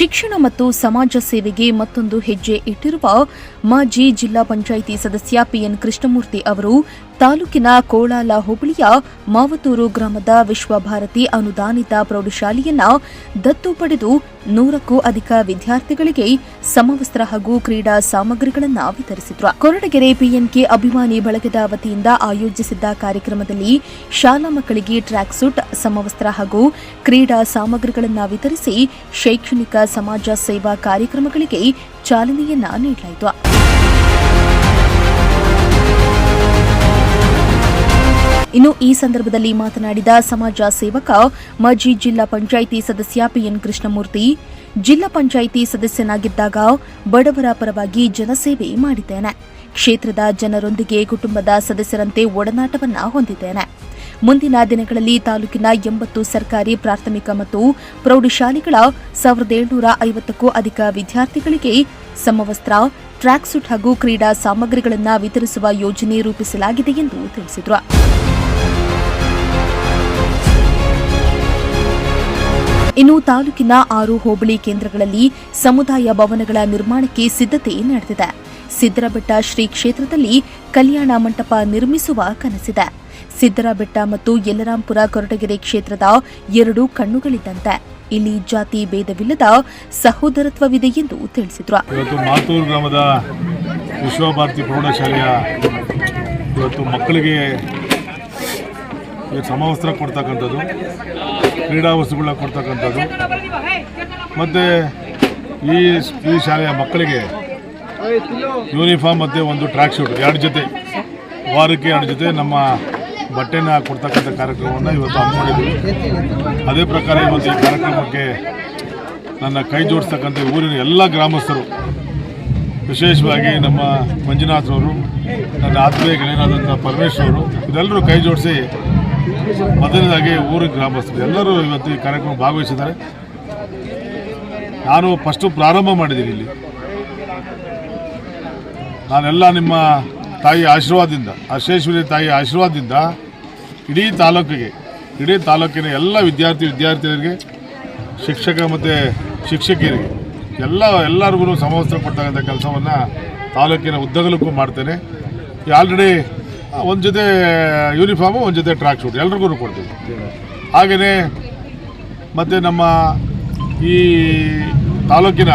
ಶಿಕ್ಷಣ ಮತ್ತು ಸಮಾಜ ಸೇವೆಗೆ ಮತ್ತೊಂದು ಹೆಜ್ಜೆ ಇಟ್ಟಿರುವ ಮಾಜಿ ಜಿಲ್ಲಾ ಪಂಚಾಯಿತಿ ಸದಸ್ಯ ಪಿಎನ್ ಕೃಷ್ಣಮೂರ್ತಿ ಅವರು ತಾಲೂಕಿನ ಕೋಳಾಲ ಹೋಬಳಿಯ ಮಾವತೂರು ಗ್ರಾಮದ ವಿಶ್ವಭಾರತಿ ಅನುದಾನಿತ ಪ್ರೌಢಶಾಲೆಯನ್ನ ದತ್ತು ಪಡೆದು 100ಕ್ಕೂ ಅಧಿಕ ವಿದ್ಯಾರ್ಥಿಗಳಿಗೆ ಸಮವಸ್ತ್ರ ಹಾಗೂ ಕ್ರೀಡಾ ಸಾಮಗ್ರಿಗಳನ್ನು ವಿತರಿಸಿದರು. ಕೊರಟಗೆರೆ ಪಿಎನ್ಕೆ ಅಭಿಮಾನಿ ಬಳಗದ ವತಿಯಿಂದ ಆಯೋಜಿಸಿದ್ದ ಕಾರ್ಯಕ್ರಮದಲ್ಲಿ ಶಾಲಾ ಮಕ್ಕಳಿಗೆ ಟ್ರ್ಯಾಕ್ ಸೂಟ್, ಸಮವಸ್ತ್ರ ಹಾಗೂ ಕ್ರೀಡಾ ಸಾಮಗ್ರಿಗಳನ್ನು ವಿತರಿಸಿ ಶೈಕ್ಷಣಿಕ ಸಮಾಜ ಸೇವಾ ಕಾರ್ಯಕ್ರಮಗಳಿಗೆ ಚಾಲನೆಯನ್ನ ನೀಡಲಾಯಿತು. ಇನ್ನು ಈ ಸಂದರ್ಭದಲ್ಲಿ ಮಾತನಾಡಿದ ಸಮಾಜ ಸೇವಕ ಮಾಜಿ ಜಿಲ್ಲಾ ಪಂಚಾಯಿತಿ ಸದಸ್ಯ ಪಿಎನ್ ಕೃಷ್ಣಮೂರ್ತಿ, ಜಿಲ್ಲಾ ಪಂಚಾಯಿತಿ ಸದಸ್ಯನಾಗಿದ್ದಾಗ ಬಡವರ ಪರವಾಗಿ ಜನಸೇವೆ ಮಾಡಿದ್ದೇನೆ. ಕ್ಷೇತ್ರದ ಜನರೊಂದಿಗೆ ಕುಟುಂಬದ ಸದಸ್ಯರಂತೆ ಒಡನಾಟವನ್ನ ಹೊಂದಿದ್ದೇನೆ. ಮುಂದಿನ ದಿನಗಳಲ್ಲಿ ತಾಲೂಕಿನ 80 ಸರ್ಕಾರಿ ಪ್ರಾಥಮಿಕ ಮತ್ತು ಪ್ರೌಢಶಾಲೆಗಳ 1750ಕ್ಕೂ ಅಧಿಕ ವಿದ್ಯಾರ್ಥಿಗಳಿಗೆ ಸಮವಸ್ತ್ರ, ಟ್ರ್ಯಾಕ್ ಸೂಟ್ ಹಾಗೂ ಕ್ರೀಡಾ ಸಾಮಗ್ರಿಗಳನ್ನು ವಿತರಿಸುವ ಯೋಜನೆ ರೂಪಿಸಲಾಗಿದೆ ಎಂದು ತಿಳಿಸಿದರು. ಇನ್ನು ತಾಲೂಕಿನ 6 ಹೋಬಳಿ ಕೇಂದ್ರಗಳಲ್ಲಿ ಸಮುದಾಯ ಭವನಗಳ ನಿರ್ಮಾಣಕ್ಕೆ ಸಿದ್ಧತೆ ನಡೆದಿದೆ. ಸಿದ್ದರಬೆಟ್ಟ ಶ್ರೀ ಕ್ಷೇತ್ರದಲ್ಲಿ ಕಲ್ಯಾಣ ಮಂಟಪ ನಿರ್ಮಿಸುವ ಕನಸಿದೆ. ಸಿದ್ದರಬೆಟ್ಟ ಮತ್ತು ಯಲ್ಲರಾಂಪುರ ಕೊರಟಗೆರೆ ಕ್ಷೇತ್ರದ 2 ಕಣ್ಣುಗಳಿದ್ದಂತೆ ಇಲ್ಲಿ ಜಾತಿ ಭೇದವಿಲ್ಲದ ಸಹೋದರತ್ವವಿದೆ ಎಂದು ತಿಳಿಸಿದರು. ಇವತ್ತು ಮಾತೂರು ಗ್ರಾಮದ ವಿಶ್ವಭಾರತಿ ಪ್ರೌಢಶಾಲೆಯ ಇವತ್ತು ಮಕ್ಕಳಿಗೆ ಸಮವಸ್ತ್ರ ಕೊಡ್ತಕ್ಕಂಥದ್ದು, ಕ್ರೀಡಾ ವಸ್ತುಗಳನ್ನ ಕೊಡ್ತಕ್ಕಂಥದ್ದು ಮತ್ತು ಈ ಶಾಲೆಯ ಮಕ್ಕಳಿಗೆ ಯೂನಿಫಾರ್ಮ್ ಮತ್ತು ಒಂದು ಟ್ರ್ಯಾಕ್ ಶೂಟ್ 2 ಜೊತೆ, ವಾರಕ್ಕೆ 2 ಜೊತೆ ನಮ್ಮ ಬಟ್ಟೆನ ಕೊಡ್ತಕ್ಕಂಥ ಕಾರ್ಯಕ್ರಮವನ್ನು ಇವತ್ತು ಹಮ್ಮಿಕೊಂಡಿದ್ದೀವಿ. ಅದೇ ಪ್ರಕಾರ ಇವತ್ತು ಈ ಕಾರ್ಯಕ್ರಮಕ್ಕೆ ನನ್ನ ಕೈ ಜೋಡಿಸ್ತಕ್ಕಂಥ ಊರಿನ ಎಲ್ಲ ಗ್ರಾಮಸ್ಥರು, ವಿಶೇಷವಾಗಿ ನಮ್ಮ ಮಂಜುನಾಥ್ರವರು, ನನ್ನ ಆತ್ಮೀಯ ಗೆಳೆಯರಾದಂಥ ಪರಮೇಶ್ವರವರು, ಇದೆಲ್ಲರೂ ಕೈ ಜೋಡಿಸಿ ಮೊದಲನೇದಾಗಿ ಊರಿನ ಗ್ರಾಮಸ್ಥರು ಎಲ್ಲರೂ ಇವತ್ತು ಈ ಕಾರ್ಯಕ್ರಮ ಭಾಗವಹಿಸಿದ್ದಾರೆ. ನಾನು ಫಸ್ಟು ಪ್ರಾರಂಭ ಮಾಡಿದ್ದೀನಿ ಇಲ್ಲಿ. ನಾನೆಲ್ಲ ನಿಮ್ಮ ತಾಯಿ ಆಶೀರ್ವಾದದಿಂದ, ಅಶೇಶ್ವರಿ ತಾಯಿ ಆಶೀರ್ವಾದದಿಂದ ಇಡೀ ತಾಲೂಕಿನ ಎಲ್ಲ ವಿದ್ಯಾರ್ಥಿನಿಯರಿಗೆ, ಶಿಕ್ಷಕ ಮತ್ತು ಶಿಕ್ಷಕಿಯರಿಗೆ ಎಲ್ಲರಿಗೂ ಸಮವಸ್ತ್ರ ಕೊಡ್ತಕ್ಕಂಥ ಕೆಲಸವನ್ನು ತಾಲೂಕಿನ ಉದ್ದಗಲಕ್ಕೂ ಮಾಡ್ತೇನೆ. ಆಲ್ರೆಡಿ ಒಂದು ಜೊತೆ ಯೂನಿಫಾರ್ಮು, ಒಂದು ಜೊತೆ ಟ್ರ್ಯಾಕ್ ಶೂಟ್ ಎಲ್ರಿಗೂ ಕೊಡ್ತೀವಿ. ಹಾಗೆಯೇ ಮತ್ತು ನಮ್ಮ ಈ ತಾಲೂಕಿನ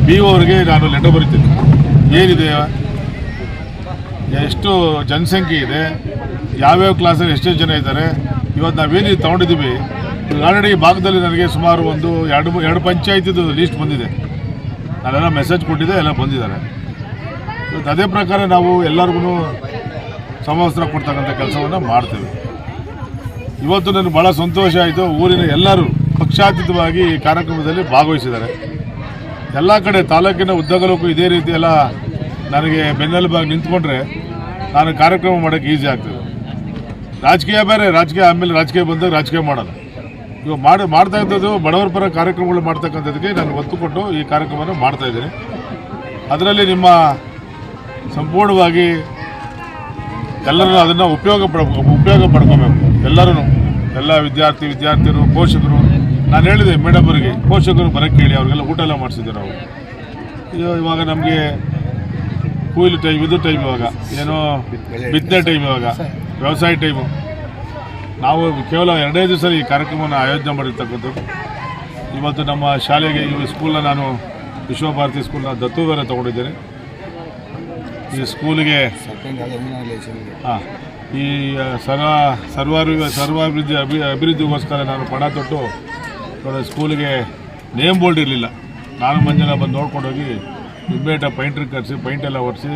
BO ಅವರಿಗೆ ನಾನು ಲೆಟರ್ ಬರೀತೀನಿ. ಏನಿದೆ, ಎಷ್ಟು ಜನಸಂಖ್ಯೆ ಇದೆ, ಯಾವ್ಯಾವ ಕ್ಲಾಸಲ್ಲಿ ಎಷ್ಟೆಷ್ಟು ಜನ ಇದ್ದಾರೆ, ಇವತ್ತು ನಾವೇನು ತೊಗೊಂಡಿದ್ದೀವಿ. ಆಲ್ರೆಡಿ ಈ ಭಾಗದಲ್ಲಿ ನನಗೆ ಸುಮಾರು ಒಂದು 2 ಪಂಚಾಯತಿದು ಲೀಸ್ಟ್ ಬಂದಿದೆ. ನಾನೆಲ್ಲ ಮೆಸೇಜ್ ಕೊಟ್ಟಿದ್ದೆ, ಎಲ್ಲ ಬಂದಿದ್ದಾರೆ. ಇವತ್ತು ಅದೇ ಪ್ರಕಾರ ನಾವು ಎಲ್ಲರಿಗೂ ಸಮವಸ್ತ್ರ ಕೊಡ್ತಕ್ಕಂಥ ಕೆಲಸವನ್ನು ಮಾಡ್ತೇವೆ. ಇವತ್ತು ನನಗೆ ಭಾಳ ಸಂತೋಷ ಆಯಿತು. ಊರಿನ ಎಲ್ಲರೂ ಪಕ್ಷಾತೀತವಾಗಿ ಈ ಕಾರ್ಯಕ್ರಮದಲ್ಲಿ ಭಾಗವಹಿಸಿದ್ದಾರೆ. ಎಲ್ಲ ಕಡೆ ತಾಲೂಕಿನ ಉದ್ದಗಲಕ್ಕೂ ಇದೇ ರೀತಿ ಎಲ್ಲ ನನಗೆ ಬೆನ್ನೆಲುಬಾಗಿ ನಿಂತ್ಕೊಂಡ್ರೆ ನಾನು ಕಾರ್ಯಕ್ರಮ ಮಾಡೋಕ್ಕೆ ಈಸಿ ಆಗ್ತದೆ. ರಾಜಕೀಯ ಬೇರೆ, ಆಮೇಲೆ ರಾಜಕೀಯ ಬಂದಾಗ ರಾಜಕೀಯ ಮಾಡೋದು. ಇವಾಗ ಮಾಡ್ತಾ ಇದ್ದದ್ದು ಬಡವರ ಪರ ಕಾರ್ಯಕ್ರಮಗಳು ಮಾಡ್ತಕ್ಕಂಥದ್ದಕ್ಕೆ ನಾನು ಒತ್ತು ಕೊಟ್ಟು ಈ ಕಾರ್ಯಕ್ರಮವನ್ನು ಮಾಡ್ತಾಯಿದ್ದೀನಿ. ಅದರಲ್ಲಿ ನಿಮ್ಮ ಸಂಪೂರ್ಣವಾಗಿ ಎಲ್ಲರೂ ಅದನ್ನು ಉಪಯೋಗ ಪಡ್ಕೋಬೇಕು. ಎಲ್ಲ ವಿದ್ಯಾರ್ಥಿಯರು, ಪೋಷಕರು. ನಾನು ಹೇಳಿದೆ ಮೇಡಮ್ ಅವರಿಗೆ, ಪೋಷಕರು ಬರೋಕ್ಕೆ ಹೇಳಿ, ಅವ್ರಿಗೆಲ್ಲ ಊಟ ಎಲ್ಲ ಮಾಡಿಸಿದ್ದೆ ನಾವು. ಇವಾಗ ನಮಗೆ ಕೊಯ್ಲು ಟೈಮ್, ಇದು ಟೈಮ್, ಇವಾಗ ಏನೋ ಬಿತ್ತನೆ ಟೈಮ್, ಇವಾಗ ವ್ಯವಸಾಯ ಟೈಮು. ನಾವು ಕೇವಲ 2 ದಿವಸ ಈ ಕಾರ್ಯಕ್ರಮವನ್ನು ಆಯೋಜನೆ ಮಾಡಿರ್ತಕ್ಕಂಥದ್ದು. ಇವತ್ತು ನಮ್ಮ ಶಾಲೆಗೆ ಈ ಸ್ಕೂಲ್ನ ನಾನು ವಿಶ್ವಭಾರತಿ ಸ್ಕೂಲ್ನ ದತ್ತು ಬೇರೆ ತೊಗೊಂಡಿದ್ದೇನೆ. ಈ ಸ್ಕೂಲಿಗೆ ಈ ಅಭಿವೃದ್ಧಿಗೋಸ್ಕರ ನಾನು ಪಣ ತೊಟ್ಟು ಸ್ಕೂಲಿಗೆ ನೇಮ್ ಬೋರ್ಡ್ ಇರಲಿಲ್ಲ. ನಾನು ಮಂಜನ ಬಂದು ನೋಡ್ಕೊಂಡೋಗಿ ಇಮ್ಮೇಟ ಪೈಂಟ್ರಿಗೆ ಕರೆಸಿ, ಪೈಂಟೆಲ್ಲ ಒರೆಸಿ,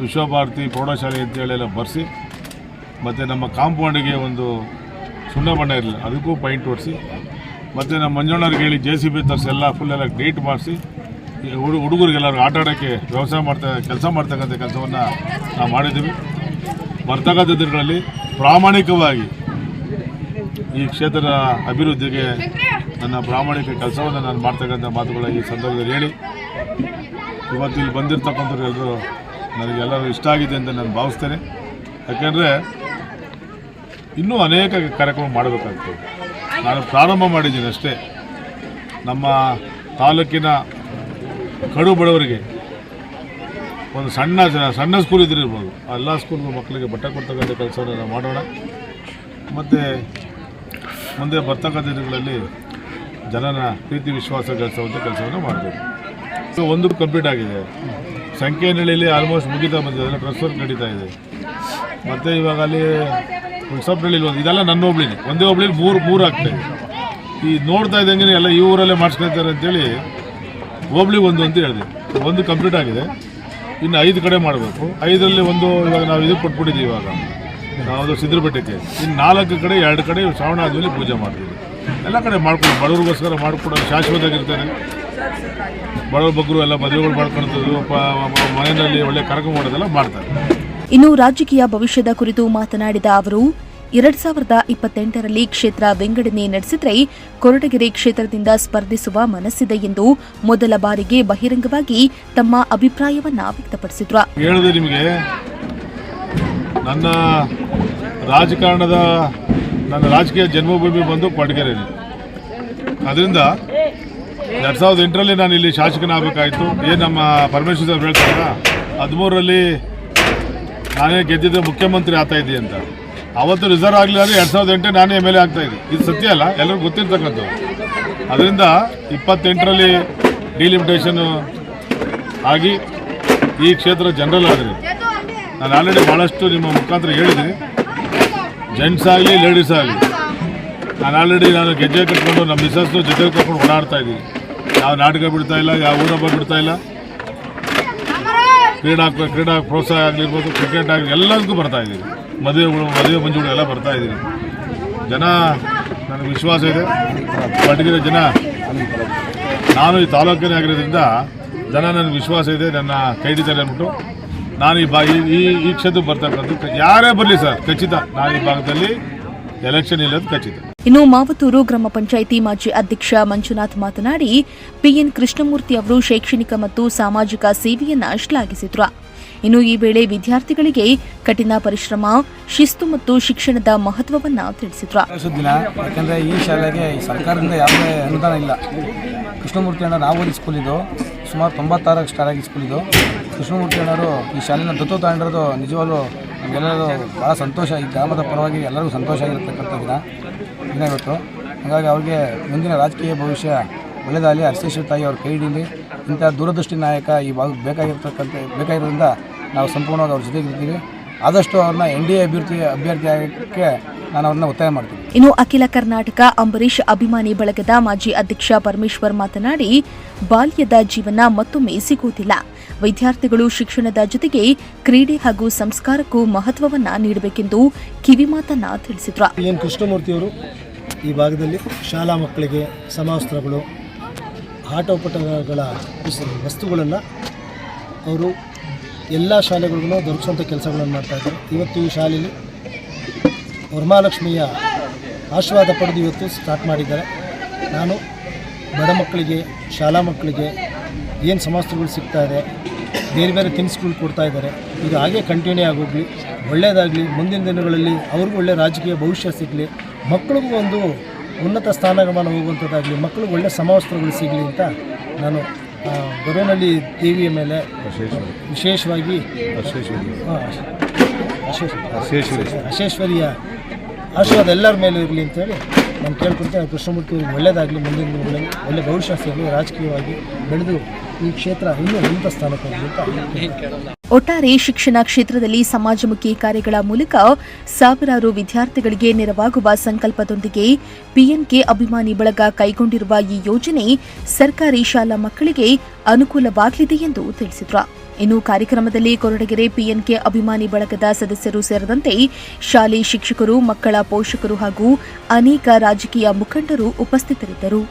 ವಿಶ್ವಭಾರತಿ ಪ್ರೌಢಶಾಲೆ ಅಂತೇಳೆಲ್ಲ ಬರೆಸಿ, ಮತ್ತು ನಮ್ಮ ಕಾಂಪೌಂಡಿಗೆ ಒಂದು ಸುಣ್ಣ ಬಣ್ಣ ಇರಲಿಲ್ಲ, ಅದಕ್ಕೂ ಪೈಂಟ್ ಒರೆಸಿ, ಮತ್ತು ನಮ್ಮ ಮಂಜಣ್ಣವ್ರಿಗೆ ಹೇಳಿ JCB ತರಿಸಿ ಎಲ್ಲ ಫುಲ್ಲೆಲ್ಲ ಡೇಟ್ ಮಾಡಿಸಿ ಹುಡುಗರಿಗೆಲ್ಲರಿಗೂ ಆಟ ಆಡೋಕ್ಕೆ ಕೆಲಸ ಮಾಡ್ತಕ್ಕಂಥ ಕೆಲಸವನ್ನು ನಾವು ಮಾಡಿದ್ದೀವಿ. ಬರ್ತಕ್ಕಂಥ ದಿನಗಳಲ್ಲಿ ಪ್ರಾಮಾಣಿಕವಾಗಿ ಈ ಕ್ಷೇತ್ರದ ಅಭಿವೃದ್ಧಿಗೆ ನನ್ನ ಪ್ರಾಮಾಣಿಕ ಕೆಲಸವನ್ನು ನಾನು ಮಾಡ್ತಕ್ಕಂಥ ಮಾತುಗಳ ಈ ಸಂದರ್ಭದಲ್ಲಿ ಹೇಳಿ, ಇವತ್ತು ಇಲ್ಲಿ ಬಂದಿರತಕ್ಕಂಥವ್ರು ಎಲ್ಲರೂ ನನಗೆಲ್ಲರೂ ಇಷ್ಟ ಆಗಿದೆ ಅಂತ ನಾನು ಭಾವಿಸ್ತೇನೆ. ಯಾಕೆಂದರೆ ಇನ್ನೂ ಅನೇಕ ಕಾರ್ಯಕ್ರಮ ಮಾಡಬೇಕಾಗ್ತದೆ. ನಾನು ಪ್ರಾರಂಭ ಮಾಡಿದ್ದೀನಿ ಅಷ್ಟೇ. ನಮ್ಮ ತಾಲೂಕಿನ ಕಡು ಬಡವರಿಗೆ ಒಂದು ಸಣ್ಣ ಸ್ಕೂಲ್ ಇದ್ದಿರ್ಬೋದು, ಎಲ್ಲ ಸ್ಕೂಲ್ ಮಕ್ಕಳಿಗೆ ಬಟ್ಟೆ ಕೊಡ್ತಕ್ಕಂಥ ಕೆಲಸವನ್ನು ನಾವು ಮಾಡೋಣ. ಮತ್ತು ಮುಂದೆ ಬರ್ತಕ್ಕಂಥ ದಿನಗಳಲ್ಲಿ ಜನನ ಪ್ರೀತಿ ವಿಶ್ವಾಸ ಗಳಿಸುವಂಥ ಕೆಲಸವನ್ನು ಮಾಡಬೇಕು. ಸೊ ಒಂದು ಕಂಪ್ಲೀಟ್ ಆಗಿದೆ, ಸಂಖ್ಯೆನಹಳ್ಳಿಯಲ್ಲಿ ಆಲ್ಮೋಸ್ಟ್ ಮುಗಿತಾ ಬಂದಿದೆ, ಅದೆಲ್ಲ ಟ್ರಾನ್ಸ್ಫರ್ ನಡೀತಾ ಇದೆ. ಮತ್ತು ಇವಾಗ ಅಲ್ಲಿ ಉತ್ಸವನಹಳ್ಳಿಲಿ ಇದೆಲ್ಲ ನನ್ನ ಹೋಬ್ಳಿನೇ, ಒಂದೇ ಹೋಬ್ಳಿಲಿ ಮೂರು ಆಗ್ತಾಯಿದೆ. ಈ ನೋಡ್ತಾ ಇದ್ದಂಗೆ ಎಲ್ಲ ಈ ಊರಲ್ಲೇ ಮಾಡಿಸ್ಕೊಳ್ತಾರೆ ಅಂತೇಳಿ ಹೋಬ್ಳಿ ಒಂದು ಅಂತ ಹೇಳಿದೆ. ಒಂದು ಕಂಪ್ಲೀಟ್ ಆಗಿದೆ, ಇನ್ನು 5 ಕಡೆ ಮಾಡಬೇಕು. 5ರಲ್ಲಿ ಒಂದು ಇವಾಗ ನಾವು ಇದಕ್ಕೆ ಕೊಟ್ಬಿಟ್ಟಿದ್ದೀವಿ, ಇವಾಗ ನಾವು ಸಿದ್ರಬೆಟ್ಟಕ್ಕೆ. ಇನ್ನು 4 ಕಡೆ 2 ಕಡೆ ಶ್ರಾವಣ ಆದಮೇಲೆ ಪೂಜೆ ಮಾಡ್ತೀವಿ. ಎಲ್ಲ ಕಡೆ ಮಾಡ್ಕೊಂಡು ಬಡವ್ರಿಗೋಸ್ಕರ ಮಾಡಿಕೊಡೋದು ಶಾಶ್ವತವಾಗಿರ್ತಾರೆ. ಬಡವ್ರ ಬಗ್ಗರು ಎಲ್ಲ ಮದುವೆಗಳು ಮಾಡ್ಕೊಳ್ತದ್ದು, ಮನೆಯಲ್ಲಿ ಒಳ್ಳೆ ಕಾರ್ಯಕ್ರಮ ಮಾಡೋದೆಲ್ಲ ಮಾಡ್ತಾರೆ. ಇನ್ನು ರಾಜಕೀಯ ಭವಿಷ್ಯದ ಕುರಿತು ಮಾತನಾಡಿದ ಅವರು, 2028ರಲ್ಲಿ ಕ್ಷೇತ್ರ ವಿಂಗಡಣೆ ನಡೆಸಿದರೆ ಕೊರಟಗೆರೆ ಕ್ಷೇತ್ರದಿಂದ ಸ್ಪರ್ಧಿಸುವ ಮನಸ್ಸಿದೆ ಎಂದು ಮೊದಲ ಬಾರಿಗೆ ಬಹಿರಂಗವಾಗಿ ತಮ್ಮ ಅಭಿಪ್ರಾಯವನ್ನ ವ್ಯಕ್ತಪಡಿಸಿದ್ರು. ಹೇಳಿದೆ ನಿಮಗೆ, ನನ್ನ ರಾಜಕೀಯ ಜನ್ಮಭೂಮಿ ಬಂದು ಕೊರಟಗೆರೆ. ಅದರಿಂದ 2008ರಲ್ಲಿ ನಾನು ಇಲ್ಲಿ ಶಾಸಕನಾಗಬೇಕಾಯಿತು. ಏನು ನಮ್ಮ ಪರಮೇಶ್ವರ್ ಸಾಹೇಬ್ ಹೇಳ್ತಾರಲ್ಲ, 13ರಲ್ಲಿ ನಾನೇ ಗೆದ್ದಿದ್ದೆ ಮುಖ್ಯಮಂತ್ರಿ ಆಗ್ತಾಯಿದ್ದೆ ಅಂತ. ಅವತ್ತು ರಿಸರ್ವ್ ಆಗಲಿಲ್ಲ ಅಂದರೆ 2008 ನಾನೇ MLA ಆಗ್ತಾಯಿದ್ದೆ. ಇದು ಸತ್ಯ ಅಲ್ಲ, ಎಲ್ಲರಿಗೂ ಗೊತ್ತಿರ್ತಕ್ಕಂಥದ್ದು. ಅದರಿಂದ 28ರಲ್ಲಿ ಡಿಲಿಮಿಟೇಷನ್ ಆಗಿ ಈ ಕ್ಷೇತ್ರ ಜನರಲ್ ಆದರೆ ನಾನು ಆಲ್ರೆಡಿ ಭಾಳಷ್ಟು ನಿಮ್ಮ ಮುಖಾಂತರ ಹೇಳಿದ್ದೀನಿ, ಜೆಂಟ್ಸ್ ಆಗಲಿ ಲೇಡೀಸ್ ಆಗಲಿ. ನಾನು ಗೆಜ್ಜೆ ಕಟ್ಕೊಂಡು ನಮ್ಮ ಮಿಸಸ್ನು ಜೊತೆ ಕರ್ಕೊಂಡು ಓಡಾಡ್ತಾ ಇದ್ದೀನಿ. ಯಾವ ನಾಟಕ ಬಿಡ್ತಾ ಇಲ್ಲ, ಯಾವ ಊರಬ್ಬ ಬಿಡ್ತಾ ಇಲ್ಲ. ಕ್ರೀಡಾ ಪ್ರೋತ್ಸಾಹ ಆಗಲಿರ್ಬೋದು, ಕ್ರಿಕೆಟ್ ಆಗಲಿ, ಎಲ್ಲದಕ್ಕೂ ಬರ್ತಾ ಇದ್ದೀನಿ. ಮದುವೆ ಮಂಜುಗಳು ಎಲ್ಲ ಬರ್ತಾ ಇದ್ದೀನಿ. ಜನ ನನಗೆ ವಿಶ್ವಾಸ ಇದೆ. ಕೊರಟಗೆರೆ ಜನ, ನಾನು ಈ ತಾಲೂಕಿನ ಆಗಿರೋದ್ರಿಂದ ಜನ ನನಗೆ ವಿಶ್ವಾಸ ಇದೆ, ನನ್ನ ಕೈ ಹಿಡಿತಾರೆ ಅಂದ್ಬಿಟ್ಟು ನಾನು ಈ ಕ್ಷೇತ್ರಕ್ಕೆ ಬರ್ತಕ್ಕಂಥ ಯಾರೇ ಬರಲಿ ಸರ್, ಖಚಿತ ನಾನು ಈ ಭಾಗದಲ್ಲಿ ಎಲೆಕ್ಷನ್ ಇಲ್ಲದು ಖಚಿತ. ಇನ್ನು ಮಾವತೂರು ಗ್ರಾಮ ಪಂಚಾಯಿತಿ ಮಾಜಿ ಅಧ್ಯಕ್ಷ ಮಂಜುನಾಥ್ ಮಾತನಾಡಿ, ಪಿಎನ್ ಕೃಷ್ಣಮೂರ್ತಿ ಅವರು ಶೈಕ್ಷಣಿಕ ಮತ್ತು ಸಾಮಾಜಿಕ ಸೇವೆಯನ್ನ ಶ್ಲಾಘಿಸಿದ್ರು. ಇನ್ನು ಈ ವೇಳೆ ವಿದ್ಯಾರ್ಥಿಗಳಿಗೆ ಕಠಿಣ ಪರಿಶ್ರಮ, ಶಿಸ್ತು ಮತ್ತು ಶಿಕ್ಷಣದ ಮಹತ್ವವನ್ನ ತಿಳಿಸಿದ್ರು. ಯಾಕಂದ್ರೆ ಈ ಶಾಲೆಗೆ ಸರ್ಕಾರದಿಂದ ಯಾವುದೇ ಅನುದಾನ ಇಲ್ಲ. ಕೃಷ್ಣಮೂರ್ತಿ ಅಣ್ಣ ನಾವು ಓದಿ ಸ್ಕೂಲ್ ಇದು ಸುಮಾರು 96 ಸ್ಟಾರ್ ಆಗಿ ಸ್ಕೂಲ್ ಇದು. ಕೃಷ್ಣಮೂರ್ತಿ ಅಣ್ಣರು ಈ ಶಾಲೆನ ದತ್ತು ತಗೊಂಡಿರೋದು ನಿಜವಾಗ್ಲೂ ನಮಗೆಲ್ಲರೂ ಭಾಳ ಸಂತೋಷ. ಈ ಗ್ರಾಮದ ಪರವಾಗಿ ಎಲ್ಲರಿಗೂ ಸಂತೋಷ ಆಗಿರತಕ್ಕಂಥ ದಿನ ಇವತ್ತು. ಹಾಗಾಗಿ ಅವ್ರಿಗೆ ಮುಂದಿನ ರಾಜಕೀಯ ಭವಿಷ್ಯ ಒಳ್ಳೆಯದಾಗಲಿ, ಅರ್ಶೇಶ್ವರ ತಾಯಿ ಅವ್ರ ಕೈ ಹಿಡೀಲಿ. ಇಂಥ ದೂರದೃಷ್ಟಿ ನಾಯಕ ಈ ಭಾಗಕ್ಕೆ ಬೇಕಾಗಿರೋದ್ರಿಂದ ನಾವು ಸಂಪೂರ್ಣವಾಗಿ ಅವ್ರ ಜೊತೆಗಿರ್ತೀವಿ. ಆದಷ್ಟು ಅವ್ರನ್ನ NDA ಅಭ್ಯರ್ಥಿ ಆಗಕ್ಕೆ ನಾನು ಅವ್ರನ್ನ ಒತ್ತಾಯ ಮಾಡ್ತೀನಿ. ಇನ್ನು ಅಖಿಲ ಕರ್ನಾಟಕ ಅಂಬರೀಷ್ ಅಭಿಮಾನಿ ಬಳಗದ ಮಾಜಿ ಅಧ್ಯಕ್ಷ ಪರಮೇಶ್ವರ್ ಮಾತನಾಡಿ, ಬಾಲ್ಯದ ಜೀವನ ಮತ್ತೊಮ್ಮೆ ಸಿಗುವುದಿಲ್ಲ. ವಿದ್ಯಾರ್ಥಿಗಳು ಶಿಕ್ಷಣದ ಜೊತೆಗೆ ಕ್ರೀಡೆ ಹಾಗೂ ಸಂಸ್ಕಾರಕ್ಕೂ ಮಹತ್ವವನ್ನ ನೀಡಬೇಕೆಂದು ಕಿವಿಮಾತನ್ನ ತಿಳಿಸಿದ್ರು. ಎನ್ ಕೃಷ್ಣಮೂರ್ತಿಯವರು ಈ ಭಾಗದಲ್ಲಿ ಶಾಲಾ ಮಕ್ಕಳಿಗೆ ಸಮವಸ್ತ್ರಗಳು, ಆಟೋಪಟಗಳ ವಸ್ತುಗಳನ್ನು ಅವರು ಎಲ್ಲ ಶಾಲೆಗಳಿಗೂ ದೊರಕಿಸುವಂಥ ಕೆಲಸಗಳನ್ನು ಮಾಡ್ತಾಯಿದ್ದಾರೆ. ಇವತ್ತು ಈ ಶಾಲೆಯಲ್ಲಿ ವರಮಹಾಲಕ್ಷ್ಮಿಯ ಆಶೀರ್ವಾದ ಪಡೆದು ಇವತ್ತು ಸ್ಟಾರ್ಟ್ ಮಾಡಿದ್ದಾರೆ. ನಾನು ಬಡ ಮಕ್ಕಳಿಗೆ, ಶಾಲಾ ಮಕ್ಕಳಿಗೆ ಏನು ಸಮವಸ್ತ್ರಗಳು ಸಿಗ್ತಾ ಇದೆ, ಬೇರೆ ಬೇರೆ ತಿನಿಸುಗಳು ಕೊಡ್ತಾ ಇದ್ದಾರೆ. ಇದು ಹಾಗೆ ಕಂಟಿನ್ಯೂ ಆಗೋಗಲಿ, ಒಳ್ಳೆಯದಾಗಲಿ. ಮುಂದಿನ ದಿನಗಳಲ್ಲಿ ಅವ್ರಿಗೂ ಒಳ್ಳೆಯ ರಾಜಕೀಯ ಭವಿಷ್ಯ ಸಿಗಲಿ, ಮಕ್ಕಳಿಗೂ ಒಂದು ಉನ್ನತ ಸ್ಥಾನಮಾನ ಹೋಗುವಂಥದ್ದಾಗಲಿ, ಮಕ್ಕಳಿಗೆ ಒಳ್ಳೆಯ ಸಮವಸ್ತ್ರಗಳು ಸಿಗಲಿ ಅಂತ ನಾನು ಗೊರವನಹಳ್ಳಿ ದೇವಿಯ ಮೇಲೆ ವಿಶೇಷವಾಗಿ ಅಶೇಶ್ವರಿಯ ಆಶೀರ್ವಾದ ಎಲ್ಲರ ಮೇಲೆ ಇರಲಿ ಅಂತೇಳಿ ನಾನು ಕೇಳ್ಕೊಳ್ತೇನೆ. ಕೃಷ್ಣಮೂರ್ತಿ ಒಳ್ಳೆಯದಾಗಲಿ, ಮುಂದಿನ ದಿನಗಳಲ್ಲಿ ಒಳ್ಳೆಯ ಭವಿಷ್ಯ ಸಿಗಲಿ, ರಾಜಕೀಯವಾಗಿ ಬೆಳೆದು ಈ ಕ್ಷೇತ್ರ ಇನ್ನೂ ಉನ್ನತ ಸ್ಥಾನಕ್ಕೆ ಹೋಗಲಿ ಅಂತ. ಒಟ್ಟಾರೆ ಶಿಕ್ಷಣ ಕ್ಷೇತ್ರದಲ್ಲಿ ಸಮಾಜಮುಖಿ ಕಾರ್ಯಗಳ ಮೂಲಕ ಸಾವಿರಾರು ವಿದ್ಯಾರ್ಥಿಗಳಿಗೆ ನೆರವಾಗುವ ಸಂಕಲ್ಪದೊಂದಿಗೆ ಪಿಎನ್ಕೆ ಅಭಿಮಾನಿ ಬಳಗ ಕೈಗೊಂಡಿರುವ ಈ ಯೋಜನೆ ಸರ್ಕಾರಿ ಶಾಲಾ ಮಕ್ಕಳಿಗೆ ಅನುಕೂಲವಾಗಲಿದೆ ಎಂದು ತಿಳಿಸಿದ್ರು. ಇನ್ನು ಕಾರ್ಯಕ್ರಮದಲ್ಲಿ ಕೊರಟಗೆರೆ ಪಿಎನ್ಕೆ ಅಭಿಮಾನಿ ಬಳಗದ ಸದಸ್ಯರು ಸೇರಿದಂತೆ ಶಾಲೆ ಶಿಕ್ಷಕರು, ಮಕ್ಕಳ ಪೋಷಕರು ಹಾಗೂ ಅನೇಕ ರಾಜಕೀಯ ಮುಖಂಡರು ಉಪಸ್ಥಿತರಿದ್ದರು.